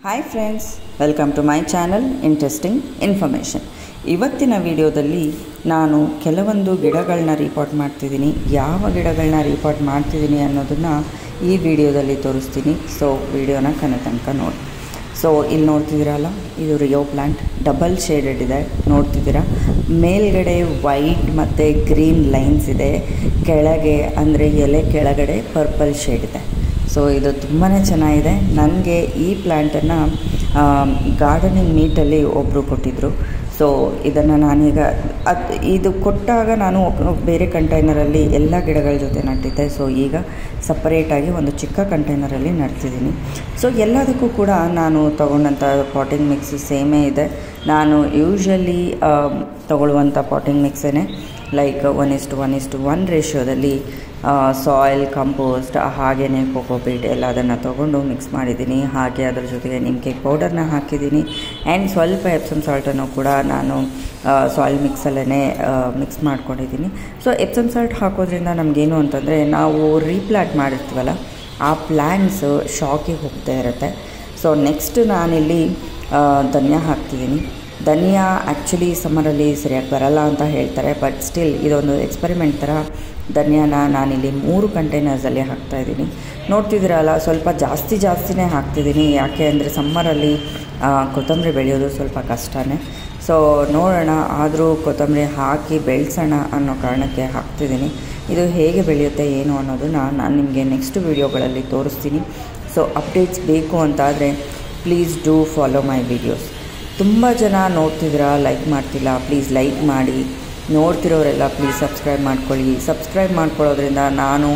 Hi friends, welcome to my channel interesting information. ಇವತ್ತಿನ ವಿಡಿಯೋದಲ್ಲಿ ನಾನು ಕೆಲವೊಂದು ಗಿಡಗಳನ್ನ ರಿಪೋರ್ಟ್ ಮಾಡ್ತಿದ್ದೀನಿ. ಯಾವ ಗಿಡಗಳನ್ನ ರಿಪೋರ್ಟ್ ಮಾಡ್ತಿದ್ದೀನಿ ಅನ್ನೋದನ್ನು ಈ ವಿಡಿಯೋದಲ್ಲಿ ತೋರಿಸ್ತೀನಿ. ಸೊ ವಿಡಿಯೋನ ಕೊನೆ ತನಕ ನೋಡಿ. ಸೊ ಇಲ್ಲಿ ನೋಡ್ತಿದ್ದೀರಲ್ಲ, ಇದು ರಿಯೋ ಪ್ಲ್ಯಾಂಟ್ ಡಬಲ್ ಶೇಡೆಡ್ ಇದೆ. ನೋಡ್ತಿದ್ದೀರಾ, ಮೇಲ್ಗಡೆ ವೈಟ್ ಮತ್ತು ಗ್ರೀನ್ ಲೈನ್ಸ್ ಇದೆ, ಕೆಳಗೆ ಅಂದರೆ ಎಲೆ ಕೆಳಗಡೆ ಪರ್ಪಲ್ ಶೇಡ್ ಇದೆ. ಸೊ ಇದು ತುಂಬಾ ಚೆನ್ನಾಗಿದೆ. ನನಗೆ ಈ ಪ್ಲ್ಯಾಂಟನ್ನು ಗಾರ್ಡನಿಂಗ್ ಮೀಟಲ್ಲಿ ಒಬ್ಬರು ಕೊಟ್ಟಿದ್ದರು. ಸೊ ಇದನ್ನು ನಾನೀಗ ಇದು ಕೊಟ್ಟಾಗ ನಾನು ಬೇರೆ ಕಂಟೈನರಲ್ಲಿ ಎಲ್ಲ ಗಿಡಗಳ ಜೊತೆ ನಟ್ಟಿದ್ದೆ. ಸೊ ಈಗ ಸಪ್ರೇಟಾಗಿ ಒಂದು ಚಿಕ್ಕ ಕಂಟೈನರಲ್ಲಿ ನಡ್ತಿದ್ದೀನಿ. ಸೊ ಎಲ್ಲದಕ್ಕೂ ಕೂಡ ನಾನು ತೊಗೊಂಡಂಥ ಪಾಟಿಂಗ್ ಮಿಕ್ಸ್ ಸೇಮೇ ಇದೆ. ನಾನು ಯೂಶ್ವಲಿ ತೊಗೊಳ್ಳುವಂಥ ಪಾಟಿಂಗ್ ಮಿಕ್ಸೇ, ಲೈಕ್ 1:1:1 ರೇಷಿಯೋದಲ್ಲಿ ಸಾಯಿಲ್, ಕಂಪೋಸ್ಟ್, ಹಾಗೆಯೇ ಕೋಕೋಪೀಟ್ ಎಲ್ಲದನ್ನು ತೊಗೊಂಡು ಮಿಕ್ಸ್ ಮಾಡಿದ್ದೀನಿ. ಹಾಗೆ ಅದರ ಜೊತೆಗೆ ನಿಮ್ಗೆ ಪೌಡರ್ನ ಹಾಕಿದ್ದೀನಿ. ಆ್ಯಂಡ್ ಸ್ವಲ್ಪ ಎಪ್ಸಮ್ ಸಾಲ್ಟನ್ನು ಕೂಡ ನಾನು ಸಾಯಿಲ್ ಮಿಕ್ಸಲ್ಲೇ ಮಿಕ್ಸ್ ಮಾಡ್ಕೊಂಡಿದ್ದೀನಿ. ಸೊ ಎಪ್ಸಮ್ ಸಾಲ್ಟ್ ಹಾಕೋದ್ರಿಂದ ನಮಗೇನು ಅಂತಂದರೆ, ನಾವು ರೀಪ್ಲಾಂಟ್ ಮಾಡಿರ್ತೀವಲ್ಲ, ಆ ಪ್ಲ್ಯಾಂಟ್ಸು ಶಾಕಿಗೆ ಹೋಗ್ತಾ ಇರುತ್ತೆ. ಸೊ ನೆಕ್ಸ್ಟ್ ನಾನಿಲ್ಲಿ ಧನಿಯಾ ಹಾಕ್ತಿದ್ದೀನಿ. ಧನಿಯಾ ಆ್ಯಕ್ಚುಲಿ ಸಮ್ಮರಲ್ಲಿ ಸರಿಯಾಗಿ ಬರಲ್ಲ ಅಂತ ಹೇಳ್ತಾರೆ, ಬಟ್ ಸ್ಟಿಲ್ ಇದೊಂದು ಎಕ್ಸ್ಪೆರಿಮೆಂಟ್ ಥರ ಧನಿಯಾನ ನಾನಿಲ್ಲಿ 3 ಕಂಟೈನರ್ಸಲ್ಲಿ ಹಾಕ್ತಾಯಿದ್ದೀನಿ. ನೋಡ್ತಿದ್ದೀರಲ್ಲ, ಸ್ವಲ್ಪ ಜಾಸ್ತಿನೇ ಹಾಕ್ತಿದ್ದೀನಿ. ಯಾಕೆ ಅಂದರೆ ಸಮ್ಮರಲ್ಲಿ ಕೊತ್ತಂಬರಿ ಬೆಳೆಯೋದು ಸ್ವಲ್ಪ ಕಷ್ಟನೇ. ಸೊ ನೋಡೋಣ, ಆದರೂ ಕೊತ್ತಂಬರಿ ಹಾಕಿ ಬೆಳೆಸೋಣ ಅನ್ನೋ ಕಾರಣಕ್ಕೆ ಹಾಕ್ತಿದ್ದೀನಿ. ಇದು ಹೇಗೆ ಬೆಳೆಯುತ್ತೆ ಏನು ಅನ್ನೋದನ್ನು ನಾನು ನಿಮಗೆ ನೆಕ್ಸ್ಟ್ ವೀಡಿಯೋಗಳಲ್ಲಿ ತೋರಿಸ್ತೀನಿ. ಸೊ ಅಪ್ಡೇಟ್ಸ್ ಬೇಕು ಅಂತಾದರೆ please do follow my videos. ತುಂಬ ಜನ ನೋಡ್ತಿದ್ದೀರಾ, ಲೈಕ್ ಮಾಡ್ತಿಲ್ಲ. ಪ್ಲೀಸ್ ಲೈಕ್ ಮಾಡಿ. ನೋಡ್ತಿರೋರೆಲ್ಲ ಪ್ಲೀಸ್ ಸಬ್ಸ್ಕ್ರೈಬ್ ಮಾಡ್ಕೊಳ್ಳಿ. ಸಬ್ಸ್ಕ್ರೈಬ್ ಮಾಡ್ಕೊಳ್ಳೋದ್ರಿಂದ ನಾನು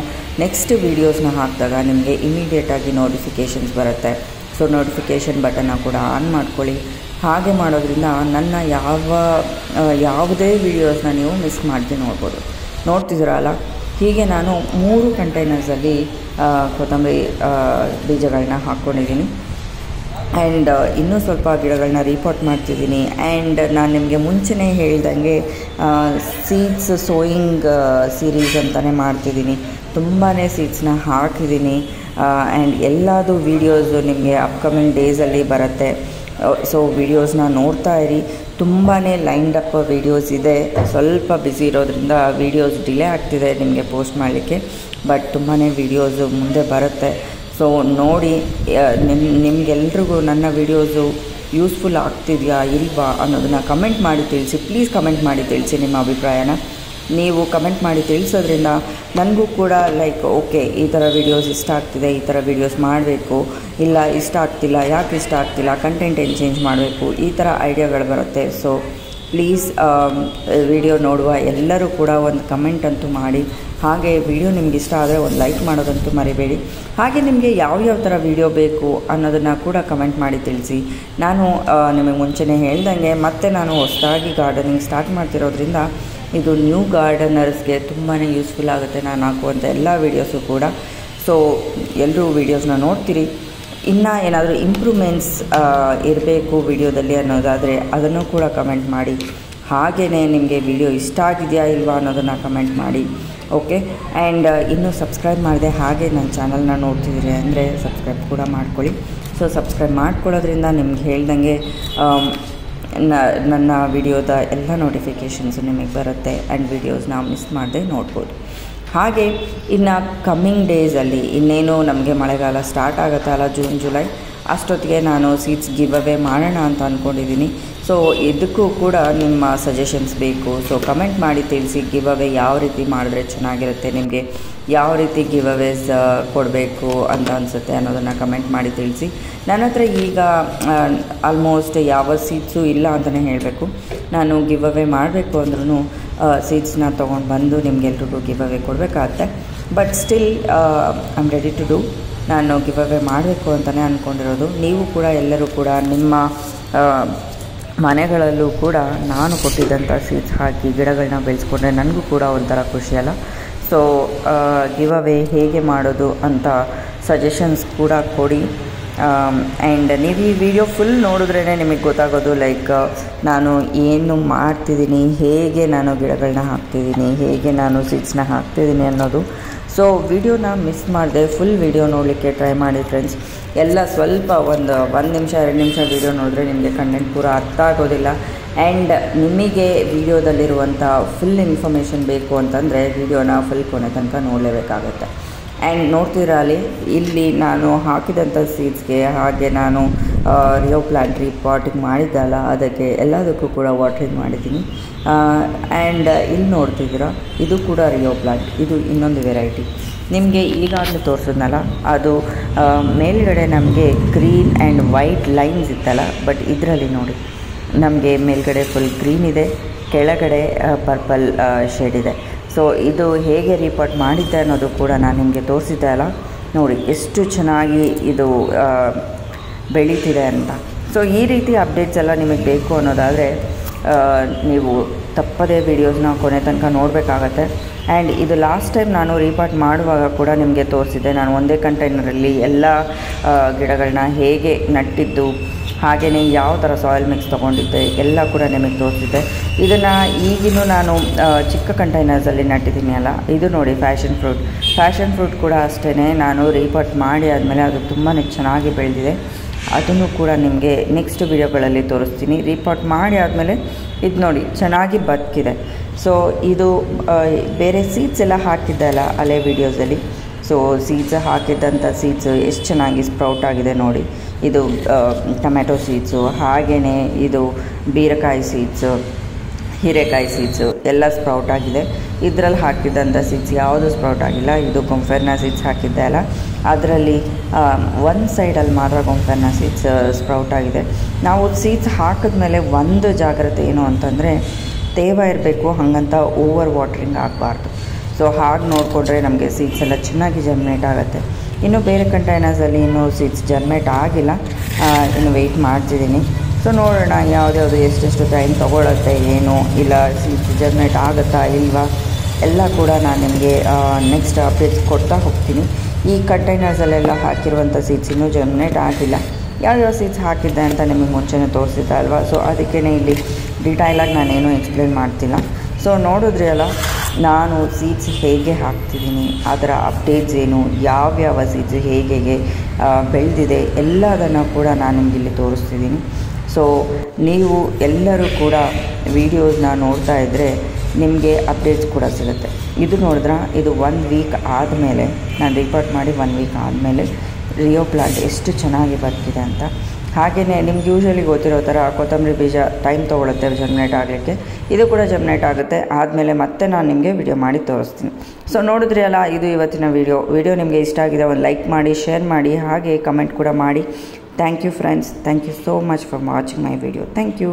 ನೆಕ್ಸ್ಟ್ ವೀಡಿಯೋಸ್ನ ಹಾಕಿದಾಗ ನಿಮಗೆ ಇಮಿಡಿಯೇಟಾಗಿ ನೋಟಿಫಿಕೇಷನ್ಸ್ ಬರುತ್ತೆ. ಸೊ ನೋಟಿಫಿಕೇಷನ್ ಬಟನ್ನ ಕೂಡ ಆನ್ ಮಾಡ್ಕೊಳ್ಳಿ. ಹಾಗೆ ಮಾಡೋದ್ರಿಂದ ನನ್ನ ಯಾವುದೇ ವೀಡಿಯೋಸ್ನ ನೀವು ಮಿಸ್ ಮಾಡದೆ ನೋಡ್ಬೋದು. ನೋಡ್ತಿದ್ದೀರಲ್ಲ, ಹೀಗೆ ನಾನು 3 ಕಂಟೈನರ್ಸಲ್ಲಿ ಕೊತ್ತಂಬರಿ ಬೀಜಗಳನ್ನ ಹಾಕ್ಕೊಂಡಿದ್ದೀನಿ. ಆ್ಯಂಡ್ ಇನ್ನೂ ಸ್ವಲ್ಪ ಗಿಡಗಳನ್ನ ರಿಪೋರ್ಟ್ ಮಾಡ್ತಿದ್ದೀನಿ. ಆ್ಯಂಡ್ ನಾನು ನಿಮಗೆ ಮುಂಚೆನೇ ಹೇಳ್ದಂಗೆ ಸೀಡ್ಸ್ ಸೋಯಿಂಗ್ ಸೀರೀಸ್ ಅಂತಲೇ ಮಾಡ್ತಿದ್ದೀನಿ. ತುಂಬಾ ಸೀಡ್ಸ್ನ ಹಾಕಿದ್ದೀನಿ. ಆ್ಯಂಡ್ ಎಲ್ಲದು ವೀಡಿಯೋಸು ನಿಮಗೆ ಅಪ್ಕಮಿಂಗ್ ಡೇಸಲ್ಲಿ ಬರುತ್ತೆ. ಸೊ ವೀಡಿಯೋಸ್ನ ನೋಡ್ತಾ ಇರಿ. ತುಂಬಾ ಲೈನ್ಡ್ ಅಪ್ ವೀಡಿಯೋಸ್ ಇದೆ. ಸ್ವಲ್ಪ ಬ್ಯುಸಿ ಇರೋದ್ರಿಂದ ವೀಡಿಯೋಸ್ ಡಿಲೇ ಆಗ್ತಿದೆ ನಿಮಗೆ ಪೋಸ್ಟ್ ಮಾಡಲಿಕ್ಕೆ, ಬಟ್ ತುಂಬಾ ವೀಡಿಯೋಸು ಮುಂದೆ ಬರುತ್ತೆ. ಸೊ ನೋಡಿ, ನಿಮಗೆಲ್ರಿಗೂ ನನ್ನ ವೀಡಿಯೋಸು ಯೂಸ್ಫುಲ್ ಆಗ್ತಿದೆಯಾ ಇಲ್ವಾ ಅನ್ನೋದನ್ನು ಕಮೆಂಟ್ ಮಾಡಿ ತಿಳಿಸಿ. ಪ್ಲೀಸ್ ಕಮೆಂಟ್ ಮಾಡಿ ತಿಳಿಸಿ ನಿಮ್ಮ ಅಭಿಪ್ರಾಯನ. ನೀವು ಕಮೆಂಟ್ ಮಾಡಿ ತಿಳಿಸೋದ್ರಿಂದ ನನಗೂ ಕೂಡ ಲೈಕ್ ಓಕೆ, ಈ ಥರ ವೀಡಿಯೋಸ್ ಇಷ್ಟ ಆಗ್ತಿದೆ, ಈ ಥರ ವೀಡಿಯೋಸ್ ಮಾಡಬೇಕು, ಇಲ್ಲ ಇಷ್ಟ ಆಗ್ತಿಲ್ಲ, ಯಾಕೆ ಇಷ್ಟ ಆಗ್ತಿಲ್ಲ, ಕಂಟೆಂಟ್ ಏನು ಚೇಂಜ್ ಮಾಡಬೇಕು, ಈ ಥರ ಐಡಿಯಾಗಳು ಬರುತ್ತೆ. ಸೊ ಪ್ಲೀಸ್ ವಿಡಿಯೋ ನೋಡುವ ಎಲ್ಲರೂ ಕೂಡ ಒಂದು ಕಮೆಂಟ್ ಅಂತೂ ಮಾಡಿ. ಹಾಗೆ ವಿಡಿಯೋ ನಿಮ್ಗೆ ಇಷ್ಟ ಆದರೆ ಒಂದು ಲೈಕ್ ಮಾಡೋದಂತೂ ಮರಿಬೇಡಿ. ಹಾಗೆ ನಿಮಗೆ ಯಾವ ಥರ ವಿಡಿಯೋ ಬೇಕು ಅನ್ನೋದನ್ನು ಕೂಡ ಕಮೆಂಟ್ ಮಾಡಿ ತಿಳಿಸಿ. ನಾನು ನಿಮಗೆ ಮುಂಚೆನೇ ಹೇಳ್ದಂಗೆ ಮತ್ತೆ ನಾನು ಹೊಸದಾಗಿ ಗಾರ್ಡನಿಂಗ್ ಸ್ಟಾರ್ಟ್ ಮಾಡ್ತಿರೋದ್ರಿಂದ ಇದು ನ್ಯೂ ಗಾರ್ಡನರ್ಸ್ಗೆ ತುಂಬಾ ಯೂಸ್ಫುಲ್ ಆಗುತ್ತೆ ನಾನು ಹಾಕುವಂಥ ಎಲ್ಲ ವೀಡಿಯೋಸು ಕೂಡ. ಸೊ ಎಲ್ಲರೂ ವೀಡಿಯೋಸ್ನ ನೋಡ್ತೀರಿ. ಇನ್ನು ಏನಾದರೂ ಇಂಪ್ರೂವ್ಮೆಂಟ್ಸ್ ಇರಬೇಕು ವಿಡಿಯೋದಲ್ಲಿ ಅನ್ನೋದಾದರೆ ಅದನ್ನು ಕೂಡ ಕಮೆಂಟ್ ಮಾಡಿ. ಹಾಗೆಯೇ ನಿಮಗೆ ವಿಡಿಯೋ ಇಷ್ಟ ಆಗಿದೆಯಾ ಇಲ್ವಾ ಅನ್ನೋದನ್ನು ಕಮೆಂಟ್ ಮಾಡಿ. ಓಕೆ, ಆ್ಯಂಡ್ ಇನ್ನೂ ಸಬ್ಸ್ಕ್ರೈಬ್ ಮಾಡಿದೆ ಹಾಗೆ ನನ್ನ ಚಾನಲ್ನ ನೋಡ್ತಿದ್ದೀರಿ ಅಂದರೆ ಸಬ್ಸ್ಕ್ರೈಬ್ ಕೂಡ ಮಾಡ್ಕೊಳ್ಳಿ. ಸೊ ಸಬ್ಸ್ಕ್ರೈಬ್ ಮಾಡ್ಕೊಳ್ಳೋದ್ರಿಂದ ನಿಮ್ಗೆ ಹೇಳ್ದಂಗೆ ನನ್ನ ವಿಡಿಯೋದ ಎಲ್ಲ ನೋಟಿಫಿಕೇಷನ್ಸು ನಿಮಗೆ ಬರುತ್ತೆ. ಆ್ಯಂಡ್ ವೀಡಿಯೋಸ್ನ ಮಿಸ್ ಮಾಡದೆ ನೋಡ್ಬೋದು. ಹಾಗೆ ಇನ್ನು ಕಮ್ಮಿಂಗ್ ಡೇಸಲ್ಲಿ ಇನ್ನೇನು ನಮಗೆ ಮಳೆಗಾಲ ಸ್ಟಾರ್ಟ್ ಆಗುತ್ತಲ್ಲ, ಜೂನ್ ಜುಲೈ ಅಷ್ಟೊತ್ತಿಗೆ ನಾನು ಸೀಡ್ಸ್ ಗಿವ್ ಅವೇ ಮಾಡೋಣ ಅಂತ ಅಂದ್ಕೊಂಡಿದ್ದೀನಿ. ಸೊ ಇದಕ್ಕೂ ಕೂಡ ನಿಮ್ಮ ಸಜೆಷನ್ಸ್ ಬೇಕು. ಸೊ ಕಮೆಂಟ್ ಮಾಡಿ ತಿಳಿಸಿ, ಗಿವ್ ಅವೇ ಯಾವ ರೀತಿ ಮಾಡಿದ್ರೆ ಚೆನ್ನಾಗಿರುತ್ತೆ, ನಿಮಗೆ ಯಾವ ರೀತಿ ಗಿವ್ ಅವೇಸ್ ಕೊಡಬೇಕು ಅಂತ ಅನಿಸುತ್ತೆ ಅನ್ನೋದನ್ನು ಕಮೆಂಟ್ ಮಾಡಿ ತಿಳಿಸಿ. ನನ್ನ ಹತ್ರ ಈಗ ಆಲ್ಮೋಸ್ಟ್ ಯಾವ ಸೀಡ್ಸು ಇಲ್ಲ ಅಂತಲೇ ಹೇಳಬೇಕು. ನಾನು ಗಿವ್ ಅವೇ ಮಾಡಬೇಕು ಅಂದ್ರೂ ಸೀಡ್ಸ್ನ ತೊಗೊಂಡು ಬಂದು ನಿಮಗೆಲ್ರಿಗೂ ಗಿವ್ ಅವೇ ಕೊಡಬೇಕಾಗತ್ತೆ. But still I am ready to do. ನಾನು ಗಿವ್ ಅವೇ ಮಾಡಬೇಕು ಅಂತಲೇ ಅಂದ್ಕೊಂಡಿರೋದು. ನೀವು ಕೂಡ ಎಲ್ಲರೂ ಕೂಡ ನಿಮ್ಮ ಮನೆಗಳಲ್ಲೂ ಕೂಡ ನಾನು ಕೊಟ್ಟಿದ್ದಂಥ ಸೀಡ್ಸ್ ಹಾಕಿ ಗಿಡಗಳನ್ನ ಬೆಳೆಸ್ಕೊಂಡ್ರೆ ನನಗೂ ಕೂಡ ಒಂಥರ ಖುಷಿಯಲ್ಲ. ಸೊ ಗಿವ್ ಅವೇ ಹೇಗೆ ಮಾಡೋದು ಅಂತ ಸಜೆಷನ್ಸ್ ಕೂಡ ಕೊಡಿ. ಆ್ಯಂಡ್ ನೀವು ಈ ವಿಡಿಯೋ ಫುಲ್ ನೋಡಿದ್ರೇ ನಿಮಗೆ ಗೊತ್ತಾಗೋದು, ಲೈಕ್ ನಾನು ಏನು ಮಾಡ್ತಿದ್ದೀನಿ, ಹೇಗೆ ನಾನು ಗಿಡಗಳನ್ನ ಹಾಕ್ತಿದ್ದೀನಿ, ಹೇಗೆ ನಾನು ಸೀಡ್ಸ್ನ ಹಾಕ್ತಿದ್ದೀನಿ ಅನ್ನೋದು. ಸೊ ವಿಡಿಯೋನ ಮಿಸ್ ಮಾಡಿದೆ, ಫುಲ್ ವಿಡಿಯೋ ನೋಡಲಿಕ್ಕೆ ಟ್ರೈ ಮಾಡಿ ಫ್ರೆಂಡ್ಸ್. ಎಲ್ಲ ಸ್ವಲ್ಪ ಒಂದು ನಿಮಿಷ 2 ನಿಮಿಷ ವಿಡಿಯೋ ನೋಡಿದ್ರೆ ನಿಮಗೆ ಕಂಟೆಂಟ್ ಪೂರ ಅರ್ಥ ಆಗೋದಿಲ್ಲ. ಆ್ಯಂಡ್ ನಿಮಗೆ ವಿಡಿಯೋದಲ್ಲಿರುವಂಥ ಫುಲ್ ಇನ್ಫಾರ್ಮೇಷನ್ ಬೇಕು ಅಂತಂದರೆ ವಿಡಿಯೋನ ಫುಲ್ ಕೊನೆ ತನಕ ನೋಡಲೇಬೇಕಾಗುತ್ತೆ. ಆ್ಯಂಡ್ ನೋಡ್ತೀರಾ ಇಲ್ಲಿ ನಾನು ಹಾಕಿದಂಥ ಸೀಡ್ಸ್ಗೆ ಹಾಗೆ ನಾನು ರಿಯೋ ಪ್ಲಾಂಟ್ ರಿಪಾಟಿಂಗ್ ಮಾಡಿದ್ದಲ್ಲ, ಅದಕ್ಕೆ ಎಲ್ಲದಕ್ಕೂ ಕೂಡ ವಾಟ್ರಿಂಗ್ ಮಾಡಿದ್ದೀನಿ. ಆ್ಯಂಡ್ ಇಲ್ಲಿ ನೋಡ್ತಿದ್ದೀರಾ, ಇದು ಕೂಡ ರಿಯೋ ಪ್ಲಾಂಟ್, ಇದು ಇನ್ನೊಂದು ವೆರೈಟಿ. ನಿಮಗೆ ಈಗಾಗಲೇ ತೋರಿಸಿದ್ನಲ್ಲ, ಅದು ಮೇಲ್ಗಡೆ ನಮಗೆ ಗ್ರೀನ್ ಆ್ಯಂಡ್ ವೈಟ್ ಲೈನ್ಸ್ ಇತ್ತಲ್ಲ, ಬಟ್ ಇದರಲ್ಲಿ ನೋಡಿ ನಮಗೆ ಮೇಲ್ಗಡೆ ಫುಲ್ ಗ್ರೀನ್ ಇದೆ, ಕೆಳಗಡೆ ಪರ್ಪಲ್ ಶೇಡ್ ಇದೆ. ಸೊ ಇದು ಹೇಗೆ ರಿಪಾಟ್ ಮಾಡಿದ್ದೆ ಅನ್ನೋದು ಕೂಡ ನಾನು ನಿಮಗೆ ತೋರಿಸಿದ್ದೆ ಅಲ್ಲ, ನೋಡಿ ಎಷ್ಟು ಚೆನ್ನಾಗಿ ಇದು ಬೆಳೀತಿದೆ ಅಂತ. ಸೊ ಈ ರೀತಿ ಅಪ್ಡೇಟ್ಸ್ ಎಲ್ಲ ನಿಮಗೆ ಬೇಕು ಅನ್ನೋದಾದರೆ ನೀವು ತಪ್ಪದೇ ವೀಡಿಯೋಸ್ನ ಕೊನೆ ತನಕ ನೋಡಬೇಕಾಗತ್ತೆ. ಆ್ಯಂಡ್ ಇದು ಲಾಸ್ಟ್ ಟೈಮ್ ನಾನು ರಿಪಾಟ್ ಮಾಡುವಾಗ ಕೂಡ ನಿಮಗೆ ತೋರಿಸಿದ್ದೆ, ನಾನು ಒಂದೇ ಕಂಟೈನರಲ್ಲಿ ಎಲ್ಲ ಗಿಡಗಳನ್ನ ಹೇಗೆ ನಟ್ಟಿದ್ದು, ಹಾಗೆಯೇ ಯಾವ ಥರ ಸಾಯಿಲ್ ಮಿಕ್ಸ್ ತೊಗೊಂಡಿದ್ದೆ ಎಲ್ಲ ಕೂಡ ನಿಮಗೆ ತೋರಿಸಿದ್ದೆ. ಇದನ್ನು ಈಗಿನೂ ನಾನು ಚಿಕ್ಕ ಕಂಟೈನರ್ಸಲ್ಲಿ ನಟ್ಟಿದ್ದೀನಿ ಅಲ್ಲ, ಇದು ನೋಡಿ ಫ್ಯಾಷನ್ ಫ್ರೂಟ್ ಕೂಡ ಅಷ್ಟೇ. ನಾನು ರಿಪಾಟ್ ಮಾಡಿ ಆದಮೇಲೆ ಅದು ತುಂಬಾ ಚೆನ್ನಾಗಿ ಬೆಳೆದಿದೆ. ಅದನ್ನು ಕೂಡ ನಿಮಗೆ ನೆಕ್ಸ್ಟ್ ವಿಡಿಯೋಗಳಲ್ಲಿ ತೋರಿಸ್ತೀನಿ. ರಿಪಾಟ್ ಮಾಡಿ ಆದಮೇಲೆ ಇದು ನೋಡಿ ಚೆನ್ನಾಗಿ ಬದುಕಿದೆ. ಸೊ ಇದು ಬೇರೆ ಸೀಡ್ಸ್ ಎಲ್ಲ ಹಾಕಿದ್ದೆ ಅಲ್ಲ ಹಳೆ ವೀಡಿಯೋಸಲ್ಲಿ, ಸೊ ಸೀಡ್ಸ್ ಹಾಕಿದ್ದಂಥ ಸೀಡ್ಸು ಎಷ್ಟು ಚೆನ್ನಾಗಿ ಸ್ಪ್ರೌಟ್ ಆಗಿದೆ ನೋಡಿ. ಇದು ಟೊಮೆಟೊ ಸೀಡ್ಸು, ಹಾಗೆಯೇ ಇದು ಬೀರೆಕಾಯಿ ಸೀಡ್ಸು, ಹೀರೆಕಾಯಿ ಸೀಡ್ಸು ಎಲ್ಲ ಸ್ಪ್ರೌಟ್ ಆಗಿದೆ. ಇದರಲ್ಲಿ ಹಾಕಿದ್ದಂಥ ಸೀಡ್ಸ್ ಯಾವುದು ಸ್ಪ್ರೌಟ್ ಆಗಿಲ್ಲ. ಇದು ಗೊಂಫೆರ್ನಾ ಸೀಡ್ಸ್ ಹಾಕಿದ್ದೆ ಅಲ್ಲ, ಅದರಲ್ಲಿ ಒಂದು ಸೈಡಲ್ಲಿ ಮಾತ್ರ ಗೊಂಫೆರ್ನಾ ಸೀಡ್ಸ್ ಸ್ಪ್ರೌಟ್ ಆಗಿದೆ. ನಾವು ಸೀಡ್ಸ್ ಹಾಕಿದ್ಮೇಲೆ ಒಂದು ಜಾಗ್ರತೆ ಏನು ಅಂತಂದರೆ ತೇವ ಇರಬೇಕು, ಹಾಗಂತ ಓವರ್ ವಾಟ್ರಿಂಗ್ ಆಗಬಾರ್ದು. ಸೊ ಹಾಗೆ ನೋಡಿಕೊಂಡ್ರೆ ನಮಗೆ ಸೀಡ್ಸ್ ಎಲ್ಲ ಚೆನ್ನಾಗಿ ಜರ್ಮಿನೇಟ್ ಆಗುತ್ತೆ. ಇನ್ನು ಬೇರೆ ಕಂಟೈನರ್ಸಲ್ಲಿ ಇನ್ನೂ ಸೀಡ್ಸ್ ಜರ್ಮಿನೇಟ್ ಆಗಿಲ್ಲ, ಇನ್ನು ವೆಯ್ಟ್ ಮಾಡ್ತಿದ್ದೀನಿ. ಸೊ ನೋಡೋಣ ಯಾವುದ್ಯಾವುದು ಎಷ್ಟೆಷ್ಟು ಟೈಮ್ ತೊಗೊಳತ್ತೆ, ಏನು ಇಲ್ಲ ಸೀಡ್ಸ್ ಜರ್ಮಿನೇಟ್ ಆಗುತ್ತಾ ಇಲ್ವಾ ಎಲ್ಲ ಕೂಡ ನಾನು ನಿಮಗೆ ನೆಕ್ಸ್ಟ್ ಅಪ್ಡೇಟ್ಸ್ ಕೊಡ್ತಾ ಹೋಗ್ತೀನಿ. ಈ ಕಂಟೈನರ್ಸಲ್ಲೆಲ್ಲ ಹಾಕಿರುವಂಥ ಸೀಡ್ಸ್ ಇನ್ನೂ ಜರ್ಮಿನೇಟ್ ಆಗಿಲ್ಲ. ಯಾವ್ಯಾವ ಸೀಡ್ಸ್ ಹಾಕಿದ್ದೆ ಅಂತ ನಿಮಗೆ ಮುಂಚೆನೇ ತೋರಿಸಿದ್ದೆ ಅಲ್ವಾ, ಸೊ ಅದಕ್ಕೇ ಇಲ್ಲಿ ಡೀಟೈಲಾಗಿ ನಾನೇನು ಎಕ್ಸ್ಪ್ಲೇನ್ ಮಾಡ್ತಿಲ್ಲ. ಸೊ ನೋಡಿದ್ರಿ ಅಲ್ಲ, ನಾನು ಸೀಡ್ಸ್ ಹೇಗೆ ಹಾಕ್ತಿದ್ದೀನಿ, ಅದರ ಅಪ್ಡೇಟ್ಸ್ ಏನು, ಯಾವ್ಯಾವ ಸೀಡ್ಸ್ ಹೇಗೆ ಬೆಳೆದಿದೆ ಎಲ್ಲದನ್ನು ಕೂಡ ನಾನು ನಿಮಗೆ ಇಲ್ಲಿ ತೋರಿಸ್ತಿದ್ದೀನಿ. ಸೊ ನೀವು ಎಲ್ಲರೂ ಕೂಡ ವೀಡಿಯೋಸ್ನ ನೋಡ್ತಾ ಇದ್ದರೆ ನಿಮಗೆ ಅಪ್ಡೇಟ್ಸ್ ಕೂಡ ಸಿಗುತ್ತೆ. ಇದು ನೋಡಿದ್ರೆ ಇದು 1 ವೀಕ್ ಆದಮೇಲೆ ನಾನು ರಿಪಾರ್ಟ್ ಮಾಡಿ 1 ವೀಕ್ ಆದಮೇಲೆ ರಿಯೋ ಪ್ಲಾಂಟ್ ಎಷ್ಟು ಚೆನ್ನಾಗಿ ಬರ್ತಿದೆ ಅಂತ. ಹಾಗೆಯೇ ನಿಮ್ಗೆ ಯೂಶ್ವಲಿ ಗೊತ್ತಿರೋ ಥರ ಕೊತ್ತಂಬರಿ ಬೀಜ ಟೈಮ್ ತೊಗೊಳುತ್ತೆ ಜರ್ಮಿನೇಟ್ ಆಗಲಿಕ್ಕೆ, ಇದು ಕೂಡ ಜರ್ಮಿನೇಟ್ ಆಗುತ್ತೆ. ಆದಮೇಲೆ ಮತ್ತೆ ನಾನು ನಿಮಗೆ ವಿಡಿಯೋ ಮಾಡಿ ತೋರಿಸ್ತೀನಿ. ಸೊ ನೋಡಿದ್ರಿ ಅಲ್ಲ, ಇದು ಇವತ್ತಿನ ವಿಡಿಯೋ ನಿಮಗೆ ಇಷ್ಟ ಆಗಿದೆ ಒಂದು ಲೈಕ್ ಮಾಡಿ, ಶೇರ್ ಮಾಡಿ, ಹಾಗೆ ಕಮೆಂಟ್ ಕೂಡ ಮಾಡಿ. Thank you friends, thank you so much for watching my video. Thank you.